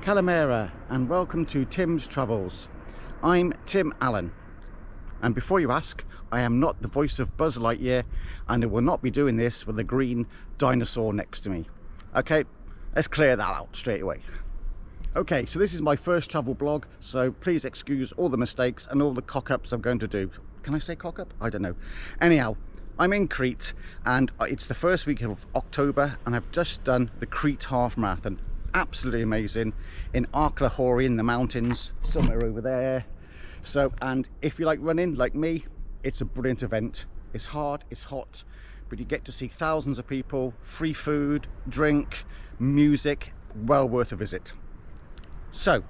Calamera and welcome to Tim's Travels. I'm Tim Allen, and before you ask, I am not the voice of Buzz Lightyear, and I will not be doing this with a green dinosaur next to me. Okay, let's clear that out straight away. Okay, so this is my first travel blog, so please excuse all the mistakes and all the cock-ups I'm going to do. Can I say cock-up? I don't know. Anyhow, I'm in Crete and it's the first week of October and I've just done the Crete half marathon. Absolutely amazing in Arklahori in the mountains, somewhere over there. So, and if you like running like me, it's a brilliant event. It's hard, it's hot, but you get to see thousands of people, free food, drink, music, well worth a visit. So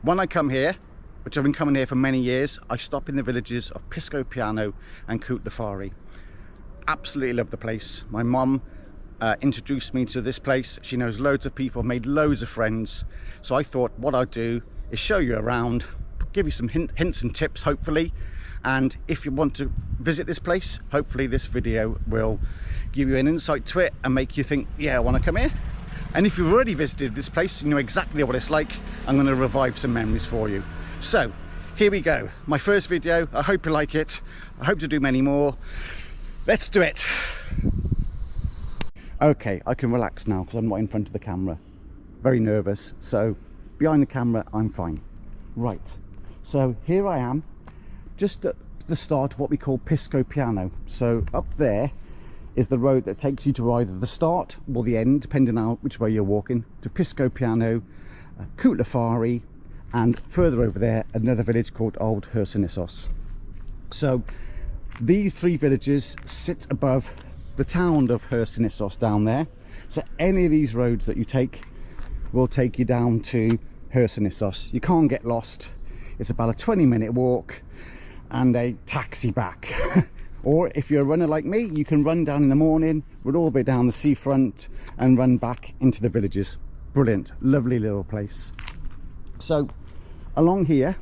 when I come here, which I've been coming here for many years, I stop in the villages of Piskopiano and Koutouloufari. Absolutely love the place. My mum introduced me to this place. She knows loads of people, made loads of friends. So I thought what I'd do is show you around, give you some hints and tips hopefully. And if you want to visit this place, hopefully this video will give you an insight to it and make you think, yeah, I want to come here. And if you've already visited this place, you know exactly what it's like. I'm going to revive some memories for you. So here we go. My first video. I hope you like it. I hope to do many more. Let's do it. Okay, I can relax now because I'm not in front of the camera. Very nervous. So behind the camera, I'm fine. Right. So here I am, just at the start of what we call Piskopiano. So up there is the road that takes you to either the start or the end, depending on which way you're walking, to Piskopiano, Koutouloufari, and further over there, another village called Old Hersonissos. So these three villages sit above the town of Hersonissos down there. So any of these roads that you take will take you down to Hersonissos. You can't get lost. It's about a 20-minute walk and a taxi back. Or if you're a runner like me, you can run down in the morning, run all the way down the seafront and run back into the villages. Brilliant, lovely little place. So along here,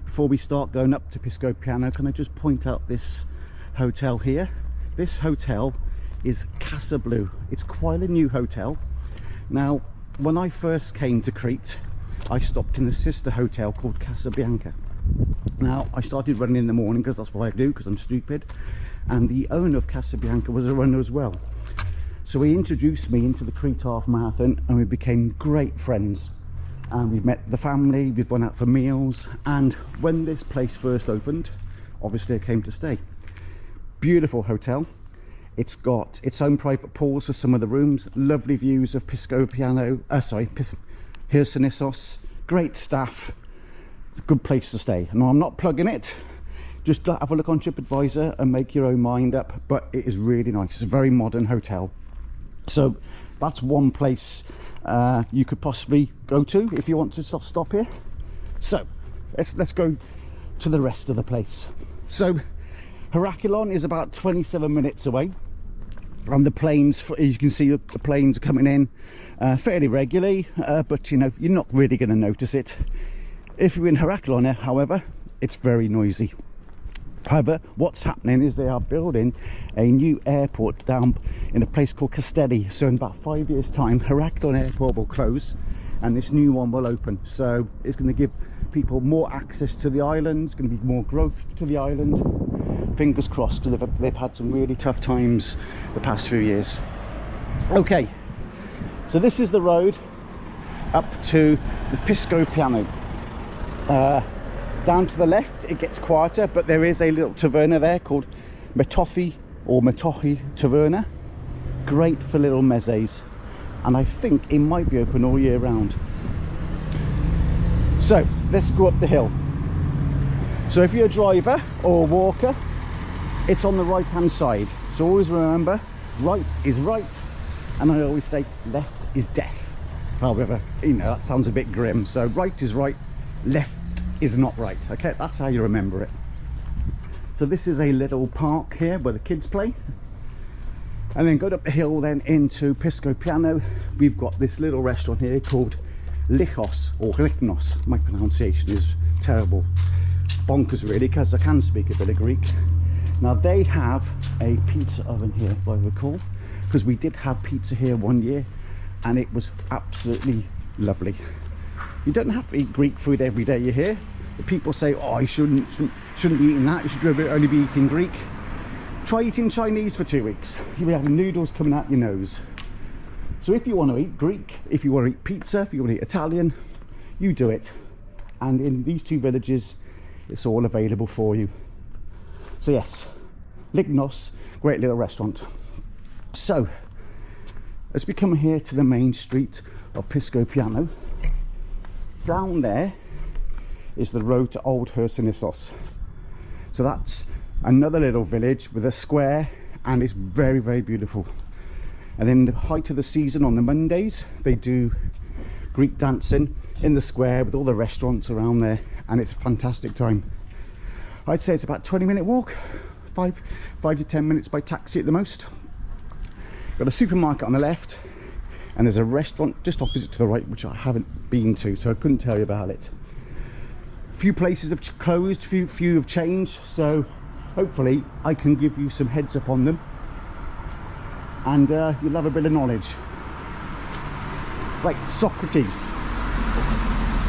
before we start going up to Piskopiano, can I just point out this hotel here? This hotel is Casa Blue. It's quite a new hotel. Now, when I first came to Crete, I stopped in a sister hotel called Casa Bianca. Now, I started running in the morning because that's what I do, because I'm stupid. And the owner of Casa Bianca was a runner as well. So he introduced me into the Crete half marathon and we became great friends. And we've met the family, we've gone out for meals. And when this place first opened, obviously I came to stay. Beautiful hotel. It's got its own private pools for some of the rooms. Lovely views of Hersonissos. Great staff. Good place to stay. No, I'm not plugging it. Just have a look on TripAdvisor and make your own mind up. But it is really nice. It's a very modern hotel. So that's one place you could possibly go to if you want to stop here. So let's go to the rest of the place. So Heraklon is about 27 minutes away, and the planes, as you can see, the planes are coming in fairly regularly, but you know, you're not really going to notice it. If you're in Heraklon, however, it's very noisy. However, what's happening is they are building a new airport down in a place called Castelli. So in about 5 years' time, Heraklon Airport will close and this new one will open. So it's going to give people more access to the island. It's going to be more growth to the island. Fingers crossed, because they've had some really tough times the past few years. Okay, so this is the road up to the Piskopiano. Down to the left it gets quieter, but there is a little taverna there called Metohi Taverna. Great for little mezzes, and I think it might be open all year round. So let's go up the hill. So if you're a driver or a walker, it's on the right hand side. So always remember, right is right, and I always say left is death. However, you know, that sounds a bit grim. So right is right, left is not right. Okay, that's how you remember it. So this is a little park here where the kids play, and then go up the hill then into Piskopiano. We've got this little restaurant here called Lichos or Lichnos. My pronunciation is terrible, bonkers really, because I can speak a bit of Greek. Now they have a pizza oven here, if I recall, because we did have pizza here one year and it was absolutely lovely. You don't have to eat Greek food every day you're here. The people say, oh, you shouldn't be eating that, you should only be eating Greek. Try eating Chinese for 2 weeks. You'll be having noodles coming out your nose. So if you want to eat Greek, if you want to eat pizza, if you want to eat Italian, you do it. And in these 2 villages, it's all available for you. So yes, Lignos, great little restaurant. So, as we come here to the main street of Piskopiano, down there is the road to Old Hersinissos. So that's another little village with a square, and it's very, very beautiful. And in the height of the season on the Mondays, they do Greek dancing in the square with all the restaurants around there, and it's a fantastic time. I'd say it's about a 20-minute walk, 5 to 10 minutes by taxi at the most. Got a supermarket on the left, and there's a restaurant just opposite to the right, which I haven't been to, so I couldn't tell you about it. Few places have closed, few have changed, so hopefully I can give you some heads up on them, and you'll have a bit of knowledge. Right, Socrates.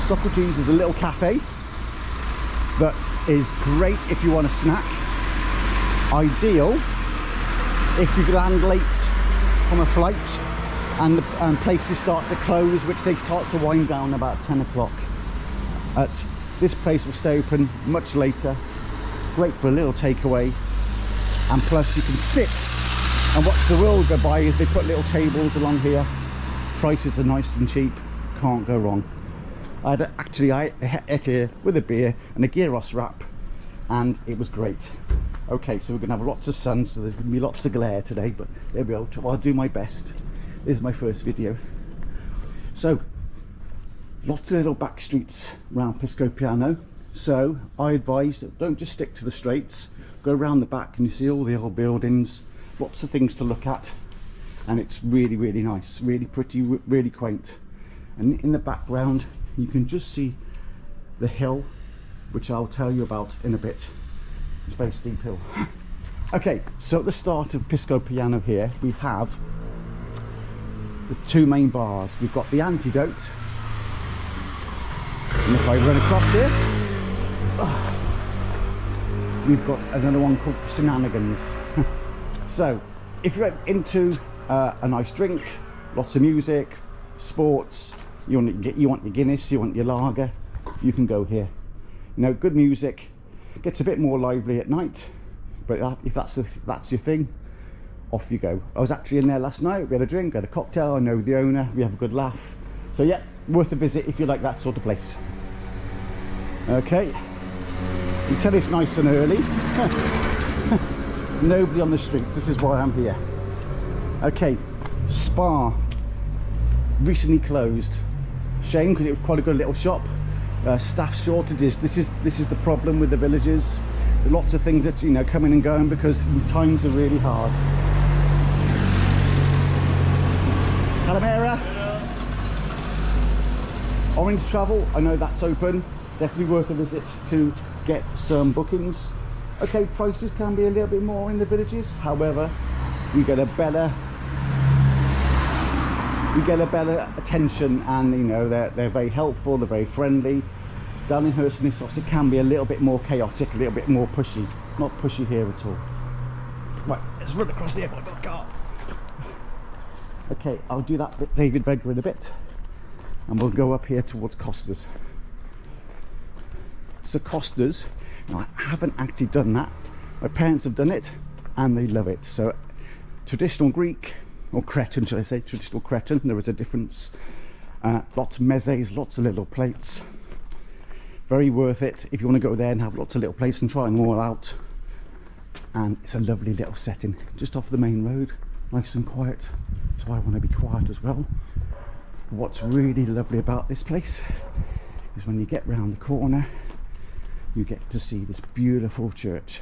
Socrates is a little cafe that is great if you want a snack. Ideal if you land late on a flight and places start to close, which they start to wind down about 10 o'clock. This place will stay open much later. Great for a little takeaway, and plus you can sit and watch the world go by as they put little tables along here. Prices are nice and cheap, can't go wrong. I ate here with a beer and a gyros wrap, and it was great. Okay, so we're going to have lots of sun, so there's going to be lots of glare today, but there we go. I'll do my best. This is my first video. So, lots of little back streets around Piskopiano. So, I advise, don't just stick to the straights. Go around the back and you see all the old buildings. Lots of things to look at. And it's really, really nice. Really pretty, really quaint. And in the background, you can just see the hill, which I'll tell you about in a bit. It's a very steep hill. Okay, so at the start of Piskopiano here, we have the 2 main bars. We've got the Antidote, and if I run across here, we've got another one called Shenanigans. So, if you're into a nice drink, lots of music, sports, you want your Guinness, you want your lager, you can go here. You know, good music, gets a bit more lively at night, but if that's your thing, off you go. I was actually in there last night. We had a drink, had a cocktail, I know the owner, we have a good laugh. So yeah, worth a visit if you like that sort of place. Okay, you tell it's nice and early. Nobody on the streets, this is why I'm here. Okay, Spa, recently closed. Shame, because it was quite a good little shop. Staff shortages, this is the problem with the villages. There are lots of things that, you know, coming and going because times are really hard. Calamera. Orange Travel, I know that's open. Definitely worth a visit to get some bookings. Okay, prices can be a little bit more in the villages. However, you get a better attention, and you know they're very helpful, they're very friendly. Down in Hersinissos it can be a little bit more chaotic, a little bit more pushy. Not pushy here at all. Right, let's run across the airport, I've got a car. Okay, I'll do that with David Vega in a bit, and we'll go up here towards Costas. So Costas, now I haven't actually done that. My parents have done it and they love it. So traditional Greek, or Cretan should I say, traditional Cretan, there is a difference. Lots of mezes, lots of little plates. Very worth it if you want to go there and have lots of little plates and try them all out. And it's a lovely little setting, just off the main road, nice and quiet. So I want to be quiet as well. What's really lovely about this place is when you get round the corner, you get to see this beautiful church.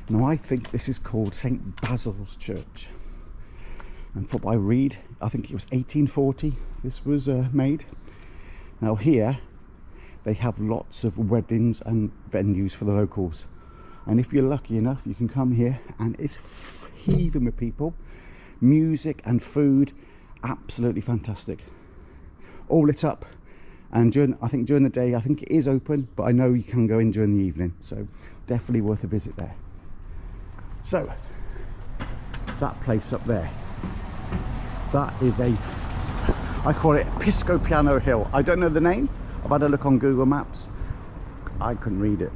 Now I think this is called St. Basil's Church. And from what I read, I think it was 1840 this was made. Now here, they have lots of weddings and venues for the locals. And if you're lucky enough, you can come here and it's heaving with people. Music and food, absolutely fantastic. All lit up And I think during the day, I think it is open, but I know you can go in during the evening, so definitely worth a visit there. So that place up there, that is I call it Piskopiano Hill. I don't know the name. I've had a look on Google Maps. I couldn't read it.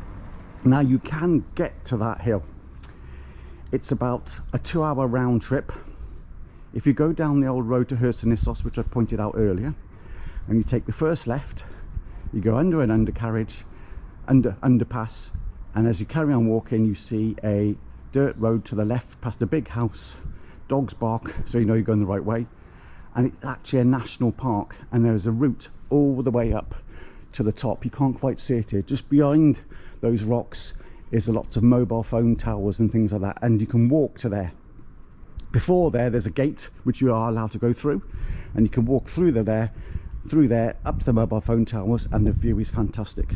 Now you can get to that hill. It's about a 2-hour round trip. If you go down the old road to Hersonissos, which I pointed out earlier, and you take the first left, you go under an underpass, and as you carry on walking, you see a dirt road to the left past a big house. Dogs bark, so you know you're going the right way. And it's actually a national park, and there's a route all the way up to the top. You can't quite see it here. Just behind those rocks is lots of mobile phone towers and things like that, and you can walk to there. Before there's a gate which you are allowed to go through, and you can walk through there up to the mobile phone towers, and the view is fantastic.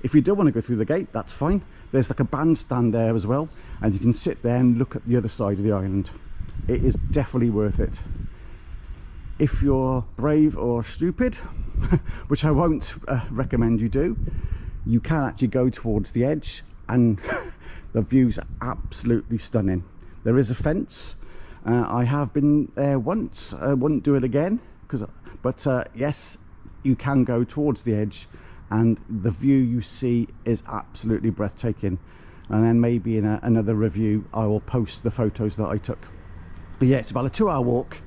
If you don't want to go through the gate, that's fine. There's like a bandstand there as well, and you can sit there and look at the other side of the island. It is definitely worth it. If you're brave or stupid, which I won't recommend you do, you can actually go towards the edge, and the views are absolutely stunning. There is a fence. I have been there once. I wouldn't do it again, but yes, you can go towards the edge, and the view you see is absolutely breathtaking. And then maybe in another review I will post the photos that I took. But yeah, it's about a 2-hour walk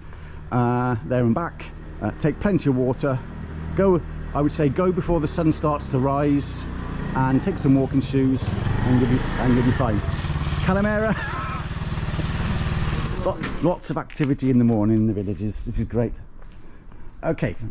there and back. Take plenty of water. I would say go before the sun starts to rise, and take some walking shoes, and you'll be fine. Calimera. Lots of activity in the morning in the villages. This is great. Okay,